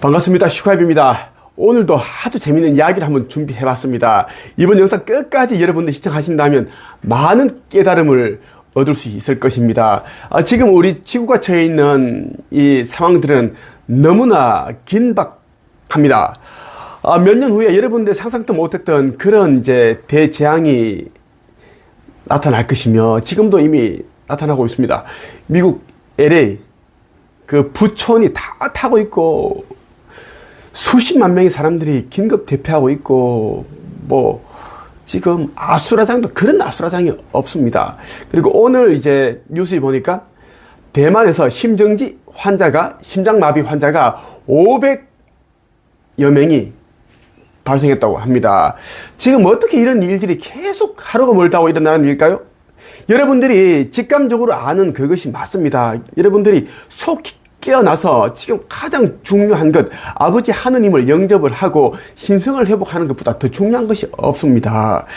반갑습니다. 슈카입입니다. 오늘도 아주 재밌는 이야기를 한번 준비해봤습니다. 이번 영상 끝까지 여러분들 시청하신다면 많은 깨달음을 얻을 수 있을 것입니다. 지금 우리 지구가 처해 있는 이 상황들은 너무나 긴박합니다. 몇 년 후에 여러분들 상상도 못했던 그런 이제 대재앙이 나타날 것이며 지금도 이미 나타나고 있습니다. 미국 LA 그 부촌이 다 타고 있고 수십만 명의 사람들이 긴급 대피하고 있고 지금 아수라장도 그런 아수라장이 없습니다. 그리고 오늘 이제 뉴스에 보니까 대만에서 심장마비 환자가 500여 명이 발생했다고 합니다. 지금 어떻게 이런 일들이 계속 하루가 멀다고 일어나는 일일까요? 여러분들이 직감적으로 아는 그것이 맞습니다. 여러분들이 속 깨어나서 지금 가장 중요한 것, 아버지 하느님을 영접을 하고 신성을 회복하는 것보다 더 중요한 것이 없습니다.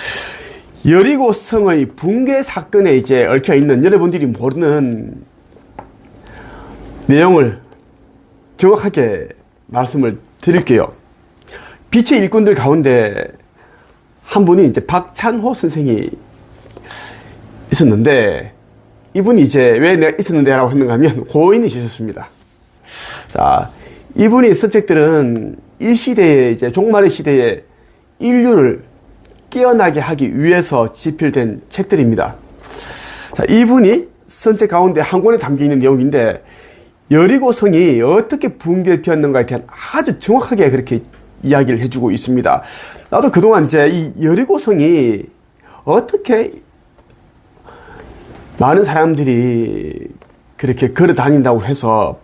여리고 성의 붕괴 사건에 이제 얽혀 있는 여러분들이 모르는 내용을 정확하게 말씀을 드릴게요. 빛의 일꾼들 가운데 한 분이 이제 박찬호 선생이 있었는데, 이분이 이제 왜 내가 있었는데 라고 했는가 하면 고인이셨습니다. 자, 이분이 쓴 책들은 이 시대에 이제 종말의 시대에 인류를 깨어나게 하기 위해서 집필된 책들입니다. 자, 이분이 쓴 책 가운데 한 권에 담겨 있는 내용인데 여리고성이 어떻게 붕괴되었는가에 대한 아주 정확하게 그렇게 이야기를 해주고 있습니다. 나도 그동안 이제 이 여리고성이 어떻게 많은 사람들이 그렇게 걸어 다닌다고 해서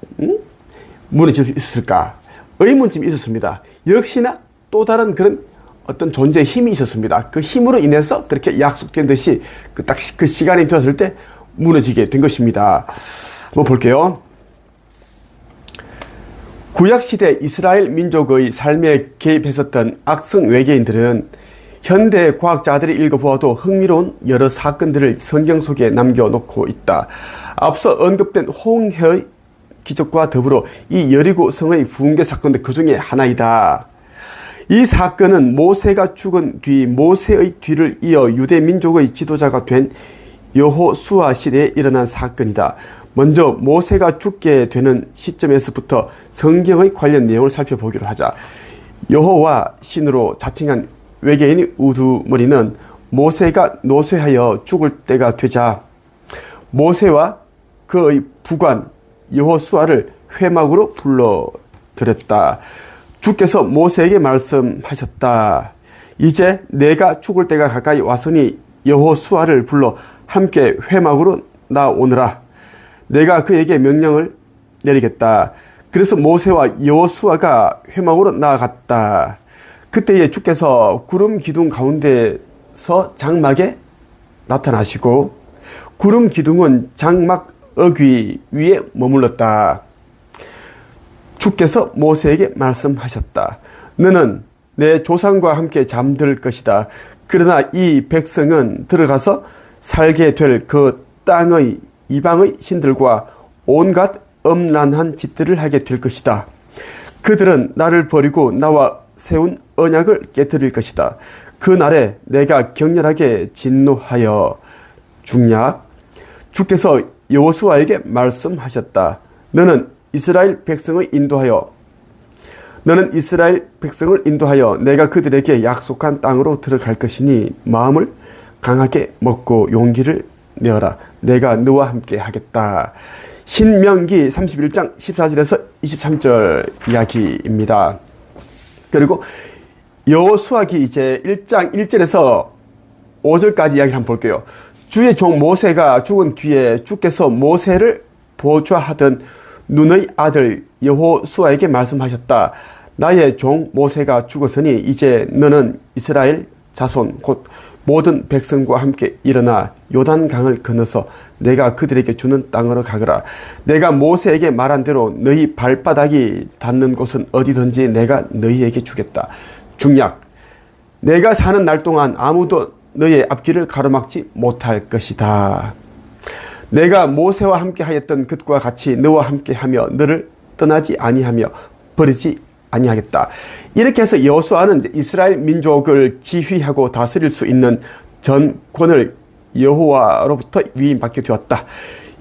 무너질 수 있었을까 의문점이 있었습니다. 역시나 또 다른 그런 어떤 존재의 힘이 있었습니다. 그 힘으로 인해서 그렇게 약속된 듯이 딱 그 시간이 되었을 때 무너지게 된 것입니다. 한번 볼게요. 구약시대 이스라엘 민족의 삶에 개입했었던 악성 외계인들은 현대 과학자들이 읽어보아도 흥미로운 여러 사건들을 성경 속에 남겨놓고 있다. 앞서 언급된 홍해의 기적과 더불어 이 여리고 성의 붕괴 사건도 그 중에 하나이다. 이 사건은 모세가 죽은 뒤 모세의 뒤를 이어 유대 민족의 지도자가 된 여호수아 시대에 일어난 사건이다. 먼저 모세가 죽게 되는 시점에서부터 성경의 관련 내용을 살펴보기로 하자. 여호와 신으로 자칭한 외계인의 우두머리는 모세가 노쇠하여 죽을 때가 되자 모세와 그의 부관 여호수아를 회막으로 불러들였다. 주께서 모세에게 말씀하셨다. 이제 내가 죽을 때가 가까이 왔으니 여호수아를 불러 함께 회막으로 나오느라. 내가 그에게 명령을 내리겠다. 그래서 모세와 여호수아가 회막으로 나아갔다. 그때에 주께서 구름 기둥 가운데서 장막에 나타나시고 구름 기둥은 장막 어귀 위에 머물렀다. 주께서 모세에게 말씀하셨다. 너는 내 조상과 함께 잠들 것이다. 그러나 이 백성은 들어가서 살게 될 그 땅의 이방의 신들과 온갖 음란한 짓들을 하게 될 것이다. 그들은 나를 버리고 나와 세운 언약을 깨뜨릴 것이다. 그 날에 내가 격렬하게 진노하여 죽냐? 주께서 여호수아에게 말씀하셨다. 너는 이스라엘 백성을 인도하여 내가 그들에게 약속한 땅으로 들어갈 것이니 마음을 강하게 먹고 용기를 내어라. 내가 너와 함께 하겠다. 신명기 31장 14절에서 23절 이야기입니다. 그리고 여호수아기 이제 1장 1절에서 5절까지 이야기를 한번 볼게요. 주의 종 모세가 죽은 뒤에 주께서 모세를 보좌하던 눈의 아들 여호수아에게 말씀하셨다. 나의 종 모세가 죽었으니 이제 너는 이스라엘 자손 곧 모든 백성과 함께 일어나 요단강을 건너서 내가 그들에게 주는 땅으로 가거라. 내가 모세에게 말한 대로 너희 발바닥이 닿는 곳은 어디든지 내가 너희에게 주겠다. 중약, 내가 사는 날 동안 아무도 너의 앞길을 가로막지 못할 것이다. 내가 모세와 함께 하였던 것과 같이 너와 함께 하며 너를 떠나지 아니하며 버리지 아니하겠다. 이렇게 해서 여호수아는 이스라엘 민족을 지휘하고 다스릴 수 있는 전권을 여호와로부터 위임받게 되었다.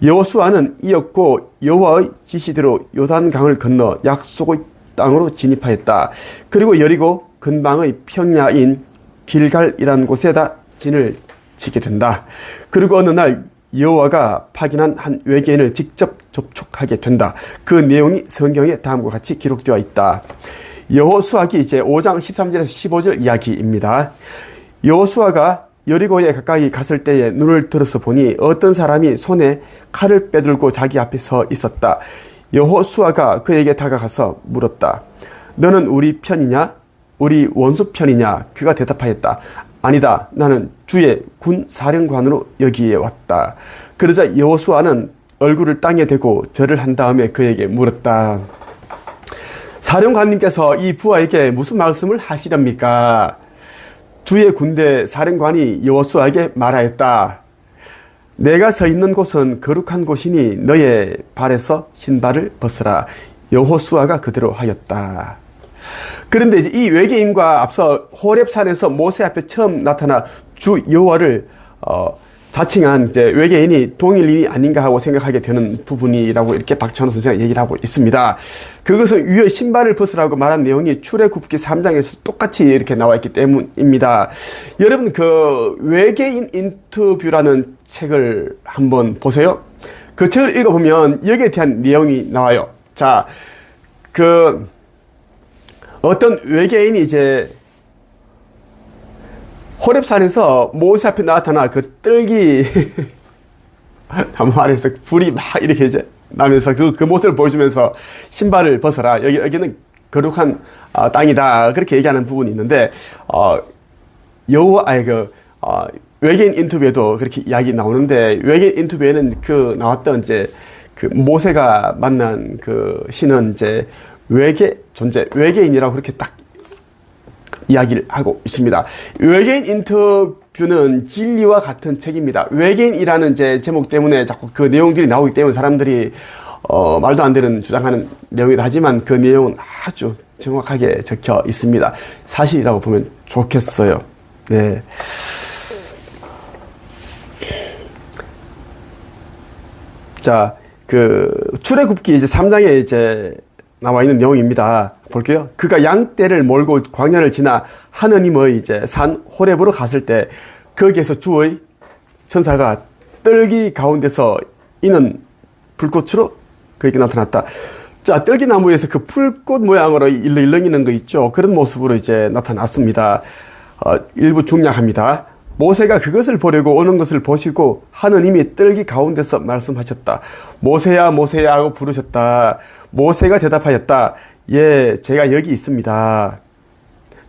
여호수아는 이었고 여호와의 지시대로 요단강을 건너 약속의 땅으로 진입하였다. 그리고 여리고 근방의 평야인 길갈이라는 곳에다 진을 치게 된다. 그리고 어느 날 여호와가 파견한 한 외계인을 직접 접촉하게 된다. 그 내용이 성경에 다음과 같이 기록되어 있다. 여호수아기 이제 5장 13절에서 15절 이야기입니다. 여호수아가 여리고에 가까이 갔을 때에 눈을 들어서 보니 어떤 사람이 손에 칼을 빼들고 자기 앞에 서 있었다. 여호수아가 그에게 다가가서 물었다. 너는 우리 편이냐? 우리 원수 편이냐? 그가 대답하였다. 아니다. 나는 주의 군 사령관으로 여기에 왔다. 그러자 여호수아는 얼굴을 땅에 대고 절을 한 다음에 그에게 물었다. 사령관님께서 이 부하에게 무슨 말씀을 하시렵니까? 주의 군대 사령관이 여호수아에게 말하였다. 내가 서 있는 곳은 거룩한 곳이니 너의 발에서 신발을 벗으라. 여호수아가 그대로 하였다. 그런데 이제 이 외계인과 앞서 호렙산에서 모세 앞에 처음 나타나 주 여호와를 자칭한 이제 외계인이 동일인이 아닌가 하고 생각하게 되는 부분이라고 이렇게 박찬호 선생이 얘기를 하고 있습니다. 그것은 위의 신발을 벗으라고 말한 내용이 출애굽기 3장에서 똑같이 이렇게 나와 있기 때문입니다. 여러분 그 외계인 인터뷰라는 책을 한번 보세요. 그 책을 읽어보면 여기에 대한 내용이 나와요. 자, 그 어떤 외계인이 이제 호렙산에서 모세 앞에 나타나 그 뜰기 한번 안에서 불이 막 이렇게 이제 나면서 그 모습을 보여주면서 신발을 벗어라. 여기는 거룩한 땅이다. 그렇게 얘기하는 부분이 있는데 외계인 인터뷰에도 그렇게 이야기 나오는데 외계인 인터뷰에는 그 나왔던 이제 그 모세가 만난 그 신은 이제 외계 존재, 외계인이라고 그렇게 딱 이야기를 하고 있습니다. 외계인 인터뷰는 진리와 같은 책입니다. 외계인이라는 이제 제목 때문에 자꾸 그 내용들이 나오기 때문에 사람들이 말도 안 되는 주장하는 내용이다 하지만 그 내용은 아주 정확하게 적혀 있습니다. 사실이라고 보면 좋겠어요. 네. 자, 그 출애굽기 이제 3장에 이제 나와 있는 내용입니다. 볼게요. 그가 양떼를 몰고 광야를 지나 하느님의 이제 산 호렙으로 갔을 때 거기에서 주의 천사가 뜰기 가운데서 이는 불꽃으로 그에게 나타났다. 자, 뜰기나무에서 그 불꽃 모양으로 일렁이는 거 있죠. 그런 모습으로 이제 나타났습니다. 일부 중략합니다. 모세가 그것을 보려고 오는 것을 보시고 하느님이 뜰기 가운데서 말씀하셨다. 모세야 모세야 하고 부르셨다. 모세가 대답하였다. 예, 제가 여기 있습니다.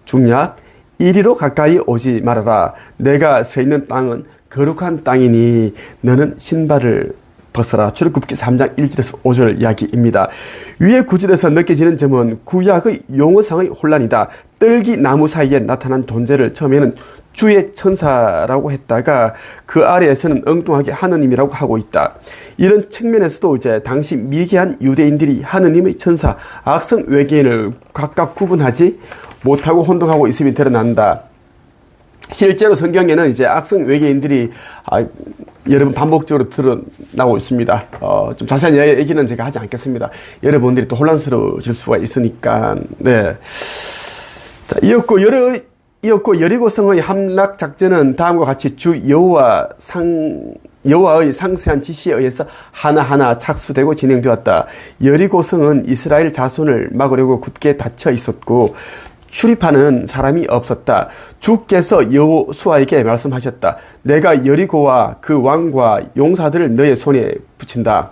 중략, 이리로 가까이 오지 말아라. 내가 서 있는 땅은 거룩한 땅이니 너는 신발을 벗어라. 출애굽기 3장 1절에서 5절 이야기입니다. 위의 구절에서 느껴지는 점은 구약의 용어상의 혼란이다. 뜰기 나무 사이에 나타난 존재를 처음에는 주의 천사라고 했다가 그 아래에서는 엉뚱하게 하느님이라고 하고 있다. 이런 측면에서도 이제 당시 미개한 유대인들이 하느님의 천사, 악성 외계인을 각각 구분하지 못하고 혼동하고 있음이 드러난다. 실제로 성경에는 이제 악성 외계인들이 여러분 반복적으로 드러나고 있습니다. 좀 자세한 얘기는 제가 하지 않겠습니다. 여러분들이 또 혼란스러워질 수가 있으니까. 네. 자, 이었고 여리고성의 함락 작전은 다음과 같이 주 여호와의 상세한 지시에 의해서 하나하나 착수되고 진행되었다. 여리고성은 이스라엘 자손을 막으려고 굳게 닫혀 있었고 출입하는 사람이 없었다. 주께서 여호수아에게 말씀하셨다. 내가 여리고와 그 왕과 용사들을 너의 손에 붙인다.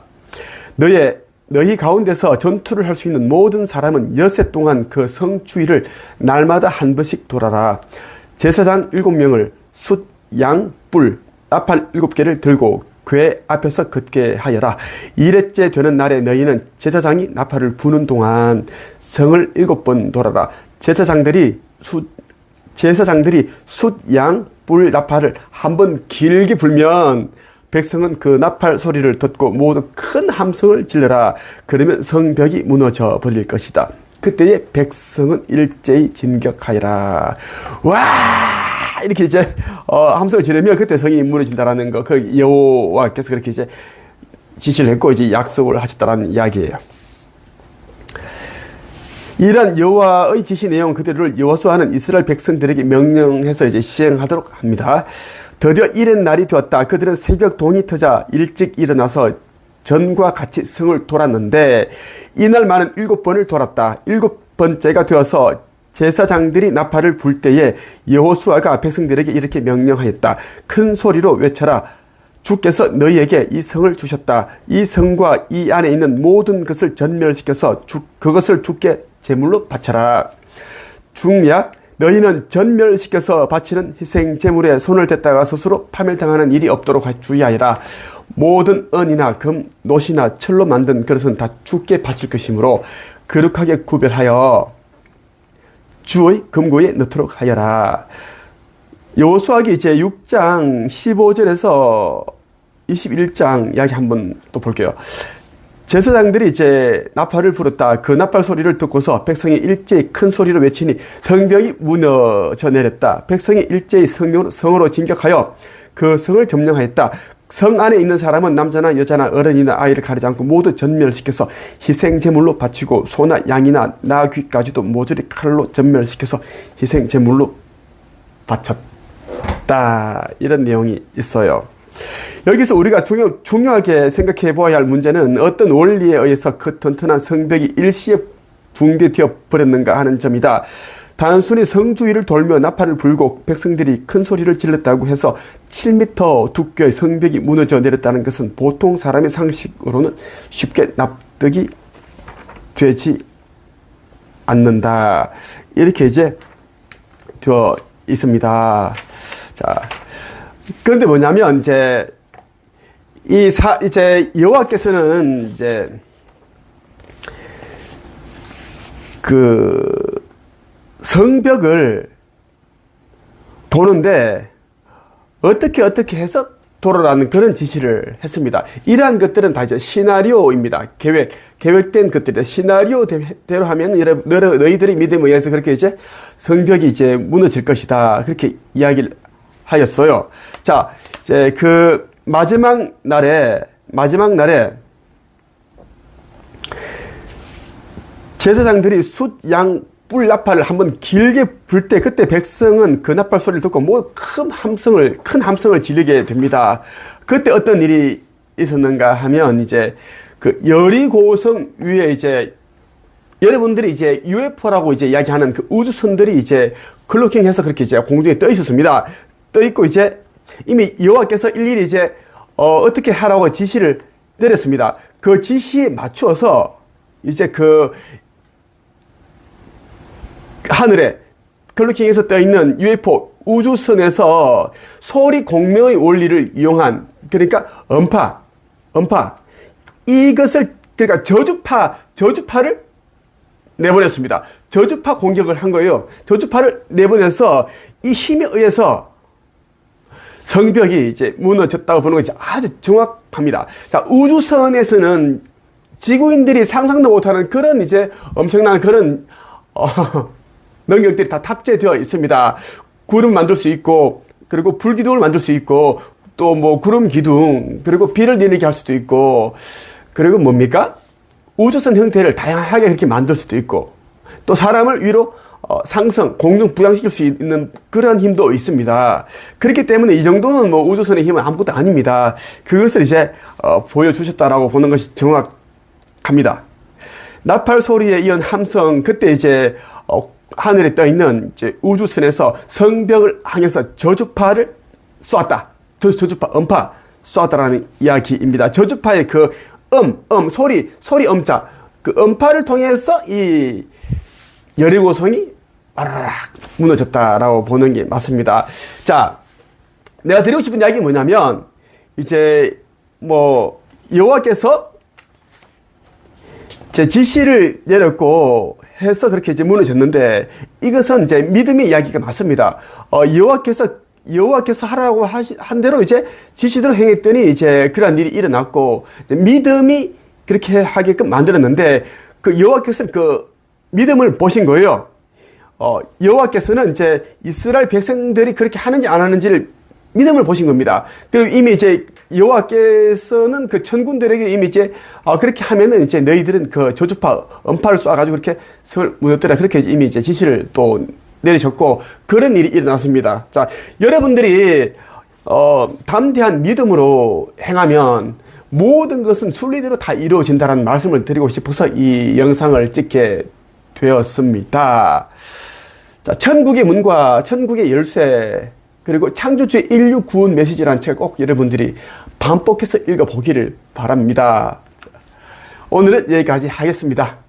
너희 가운데서 전투를 할 수 있는 모든 사람은 여세 동안 그 성 주위를 날마다 한 번씩 돌아라. 제사장 7명을 숫, 양, 뿔, 나팔 7개를 들고 궤 앞에서 걷게 하여라. 2일째 되는 날에 너희는 제사장이 나팔을 부는 동안 성을 7번 돌아라. 제사장들이 숫, 양, 뿔, 나팔을 한번 길게 불면 백성은 그 나팔 소리를 듣고 모두 큰 함성을 질러라. 그러면 성벽이 무너져 버릴 것이다. 그때의 백성은 일제히 진격하여라. 와! 이렇게 이제, 함성을 지르면 그때 성이 무너진다라는 거, 그 여호와께서 그렇게 이제 지시를 했고, 이제 약속을 하셨다라는 이야기예요. 이러한 여호와의 지시 내용 그대로를 여호수아는 이스라엘 백성들에게 명령해서 이제 시행하도록 합니다. 드디어 이른 날이 되었다. 그들은 새벽 동이 트자 일찍 일어나서 전과 같이 성을 돌았는데 이날만은 7번을 돌았다. 7번째가 되어서 제사장들이 나팔을 불 때에 여호수아가 백성들에게 이렇게 명령하였다. 큰 소리로 외쳐라. 주께서 너희에게 이 성을 주셨다. 이 성과 이 안에 있는 모든 것을 전멸시켜서 그것을 주께 제물로 바쳐라. 중략 너희는 전멸시켜서 바치는 희생 제물에 손을 댔다가 스스로 파멸당하는 일이 없도록 주의하여라. 모든 은이나 금, 노시나 철로 만든 그릇은 다 주께 바칠 것이므로 거룩하게 구별하여 주의 금고에 넣도록 하여라. 여호수아기 이제 6장 15절에서 21장 이야기 한번 또 볼게요. 제사장들이 이제 나팔을 불었다. 그 나팔 소리를 듣고서 백성이 일제히 큰 소리로 외치니 성벽이 무너져 내렸다. 백성이 일제히 성으로 진격하여 그 성을 점령하였다. 성 안에 있는 사람은 남자나 여자나 어른이나 아이를 가리지 않고 모두 전멸시켜서 희생제물로 바치고 소나 양이나 나귀까지도 모조리 칼로 전멸시켜서 희생제물로 바쳤다. 이런 내용이 있어요. 여기서 우리가 중요하게 생각해 보아야 할 문제는 어떤 원리에 의해서 그 튼튼한 성벽이 일시에 붕괴되어 버렸는가 하는 점이다. 단순히 성주위를 돌며 나팔을 불고 백성들이 큰 소리를 질렀다고 해서 7m 두께의 성벽이 무너져 내렸다는 것은 보통 사람의 상식으로는 쉽게 납득이 되지 않는다. 이렇게 이제 되어 있습니다. 자, 그런데 뭐냐면 이제 이제 여호와께서는 이제 그 성벽을 도는데 어떻게 해서 돌아라는 그런 지시를 했습니다. 이러한 것들은 다 이제 시나리오입니다. 계획된 것들이 시나리오대로 하면 너희들이 믿음에 의해서 그렇게 이제 성벽이 이제 무너질 것이다. 그렇게 이야기를 하였어요. 자, 이제 그 마지막 날에 제사장들이 숫양 뿔 나팔을 한번 길게 불 때 그때 백성은 그 나팔 소리를 듣고 뭐 큰 함성을 지르게 됩니다. 그때 어떤 일이 있었는가 하면 이제 그 여리고성 위에 이제 여러분들이 이제 UFO라고 이제 이야기하는 그 우주선들이 이제 클로킹해서 그렇게 이제 공중에 떠 있었습니다. 떠 있고 이제 이미 여호와께서 일일이 이제 어떻게 하라고 지시를 내렸습니다. 그 지시에 맞추어서 이제 그 하늘에 클로킹에서 떠 있는 UFO 우주선에서 소리 공명의 원리를 이용한 그러니까 음파 이것을 그러니까 저주파를 내보냈습니다. 저주파 공격을 한 거예요. 저주파를 내보내서 이 힘에 의해서 성벽이 이제 무너졌다고 보는 것이 아주 정확합니다. 자, 우주선에서는 지구인들이 상상도 못하는 그런 이제 엄청난 그런 능력들이 다 탑재되어 있습니다. 구름 만들 수 있고, 그리고 불기둥을 만들 수 있고, 또 뭐 구름 기둥, 그리고 비를 내리게 할 수도 있고, 그리고 뭡니까? 우주선 형태를 다양하게 그렇게 만들 수도 있고, 또 사람을 위로 상승, 공중 부양시킬 수 있는 그런 힘도 있습니다. 그렇기 때문에 이 정도는 뭐 우주선의 힘은 아무것도 아닙니다. 그것을 이제 보여주셨다라고 보는 것이 정확합니다. 나팔 소리에 이은 함성, 그때 이제 하늘에 떠 있는 이제 우주선에서 성벽을 향해서 저주파를 쏘았다. 저주파, 음파 쏘았다라는 이야기입니다. 저주파의 그 소리 음자, 그 음파를 통해서 이 여리고성이 와라락 무너졌다라고 보는 게 맞습니다. 자, 내가 드리고 싶은 이야기가 뭐냐면 이제 뭐 여호와께서 제 지시를 내렸고 해서 그렇게 이제 무너졌는데 이것은 이제 믿음의 이야기가 맞습니다. 여호와께서 하라고 한 대로 이제 지시대로 행했더니 이제 그런 일이 일어났고 믿음이 그렇게 하게끔 만들었는데 그 여호와께서는 그 믿음을 보신 거예요. 여호와께서는 이제 이스라엘 백성들이 그렇게 하는지 안 하는지를 믿음을 보신 겁니다. 그리고 이미 이제 여호와께서는 그 천군들에게 이미 이제 그렇게 하면은 이제 너희들은 그 저주파 음파를 쏴가지고 그렇게 성을 무너뜨려, 그렇게 이미 이제 지시를 또 내리셨고, 그런 일이 일어났습니다. 자, 여러분들이 담대한 믿음으로 행하면 모든 것은 순리대로 다 이루어진다는 말씀을 드리고 싶어서 이 영상을 찍게 되었습니다. 자, 천국의 문과 천국의 열쇠, 그리고 창조주의 인류 구원 메시지라는 책 꼭 여러분들이 반복해서 읽어보기를 바랍니다. 오늘은 여기까지 하겠습니다.